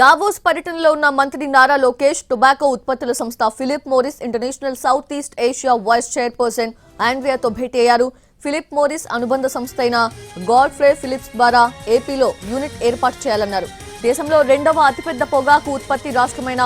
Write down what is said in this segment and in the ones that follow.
Davos పర్యటనలో ఉన్న మంత్రి నారా లోకేష్ టొబాకో ఉత్పత్తుల సంస్థ Philip Morris International South East Asia vice chairperson ఆండ్రియాతో భేటీ అయ్యారు. ఫిలిప్ మోరిస్ అనుబంధ సంస్థ అయిన గాడ్ఫ్రే ఫిలిప్స్ ద్వారా ఏపీలో యూనిట్ ఏర్పాటు చేయాలన్నారు. దేశంలో రెండవ అతిపెద్ద పొగాకు ఉత్పత్తి రాష్ట్రమైన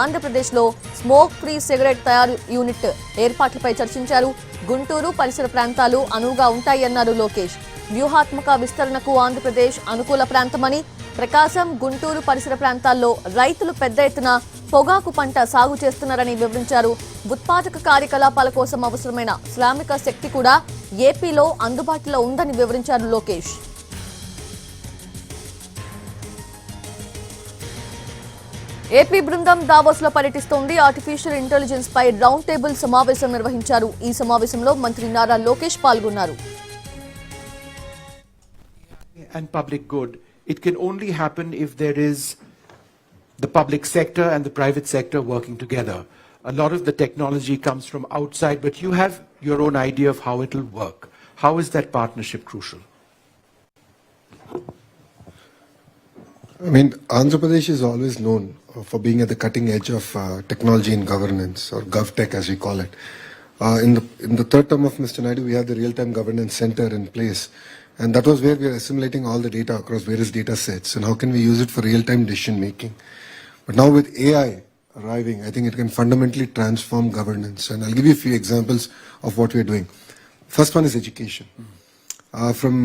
ఆంధ్రప్రదేశ్లో స్మోక్ ఫ్రీ సిగరెట్ తయారు యూనిట్ ఏర్పాట్లపై చర్చించారు. గుంటూరు పరిసర ప్రాంతాలు అనువుగా ఉంటాయన్నారు లోకేష్. వ్యూహాత్మక విస్తరణకు ఆంధ్రప్రదేశ్ అనుకూల ప్రాంతమని, ప్రకాశం, గుంటూరు పరిసర ప్రాంతాల్లో రైతులు పెద్ద ఎత్తున పొగాకు పంట సాగు చేస్తున్నారని వివరించారు. ఉత్పాదక కార్యకలాపాల కోసం అవసరమైన శ్రామిక శక్తి కూడా ఏపీలో అందుబాటులో ఉందని వివరించారు లోకేష్. ఏపీ బృందం దావోస్ లో పర్యటిస్తోంది. ఆర్టిఫిషియల్ ఇంటెలిజెన్స్ పై రౌండ్ టేబుల్ సమావేశం నిర్వహించారు. ఈ సమావేశంలో మంత్రి నారా లోకేష్ పాల్గొన్నారు. And public good, it can only happen if there is the public sector and the private sector working together. A lot of the technology comes from outside, but you have your own idea of how it will work. How is that partnership crucial? I mean, Andhra Pradesh is always known for being at the cutting edge of technology and governance, or GovTech as we call it. In the third term of Mr. Naidu, we have the Real-Time Governance Center in place. And that was where we are assimilating all the data across various data sets and how can we use it for real-time decision making. But now with AI arriving, I think it can fundamentally transform governance. And I'll give you a few examples of what we're doing. First one is education. From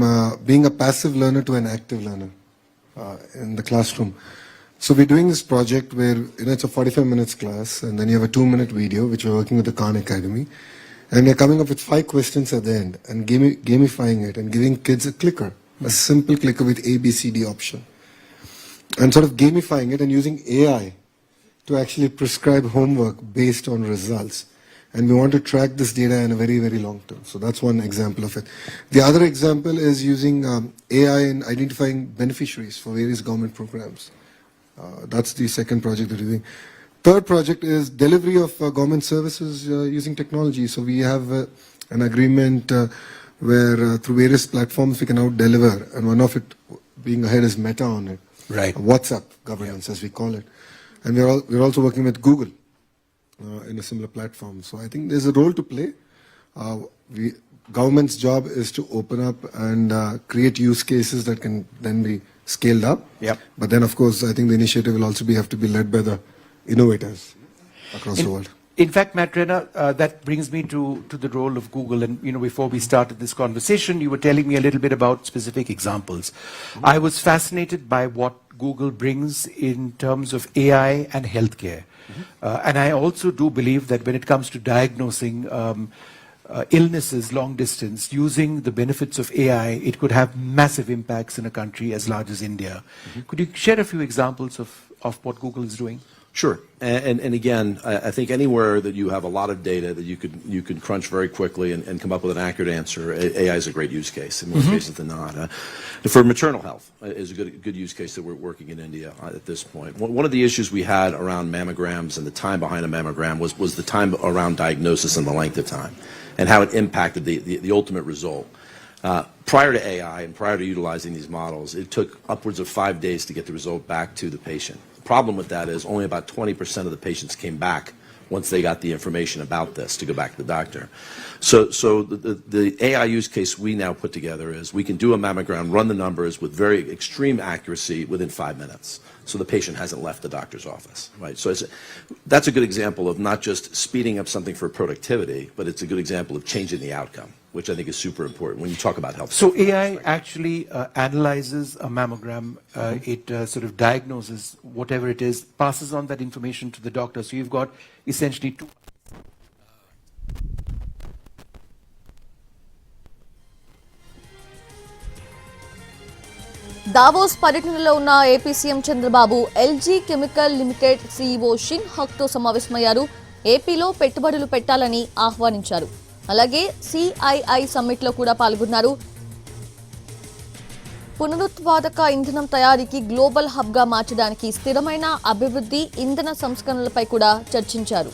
being a passive learner to an active learner in the classroom. So we're doing this project where it's a 45 minutes class and then you have a 2-minute video which we're working with the Khan Academy. And we're coming up with 5 questions at the end and gamifying it and giving kids a clicker, a simple clicker with A, B, C, D option. And sort of gamifying it and using AI to actually prescribe homework based on results. And we want to track this data in a very, very long term. So that's one example of it. The other example is using AI in identifying beneficiaries for various government programs. That's the second project that we're doing. Third project is delivery of government services using technology. So we have an agreement where through various platforms we can now deliver, and one of it being ahead is Meta on it. Right. WhatsApp governance, as we call it. And we're also working with Google in a similar platform. So I think there's a role to play. Government's job is to open up and create use cases that can then be scaled up. Yep. But then of course I think the initiative will also have to be led by the innovators across the world. In fact, Matrena, that brings me to the role of Google. And, before we started this conversation, you were telling me a little bit about specific examples. I was fascinated by what Google brings in terms of AI and healthcare. And I also do believe that when it comes to diagnosing illnesses long distance, using the benefits of AI, it could have massive impacts in a country as large as India. Could you share a few examples of what Google is doing? Sure, and again, I think anywhere that you have a lot of data that you can crunch very quickly and come up with an accurate answer, AI is a great use case in most cases than not. For maternal health is a good use case that we're working in India at this point. One of the issues we had around mammograms and the time behind a mammogram was the time around diagnosis and the length of time, and how it impacted the ultimate result. Prior to AI and prior to utilizing these models, it took upwards of 5 days to get the result back to the patient. The problem with that is only about 20% of the patients came back once they got the information about this to go back to the doctor. So the AI use case we now put together is we can do a mammogram, run the numbers with very extreme accuracy within 5 minutes. So the patient hasn't left the doctor's office, right? So that's a good example of not just speeding up something for productivity, but it's a good example of changing the outcome, which I think is super important when you talk about health. So AI actually analyzes a mammogram, it sort of diagnoses whatever it is, passes on that information to the doctor. So you've got essentially two. Davos పర్యటనలో ఉన్న AP CM Chandrababu LG chemical limited CEO Shin Hak తో సమావేశమయ్యారు. ఏపీలో పెట్టుబడులు పెట్టాలని ఆహ్వానించారు. అలాగే CII summit లో కూడా పాల్గొన్నారు. పునరుత్పాదక ఇంధనం తయారీకి గ్లోబల్ హబ్ గా మార్చడానికి స్థిరమైన అభివృద్ధి ఇంధన సంస్కరణలపై కూడా చర్చించారు.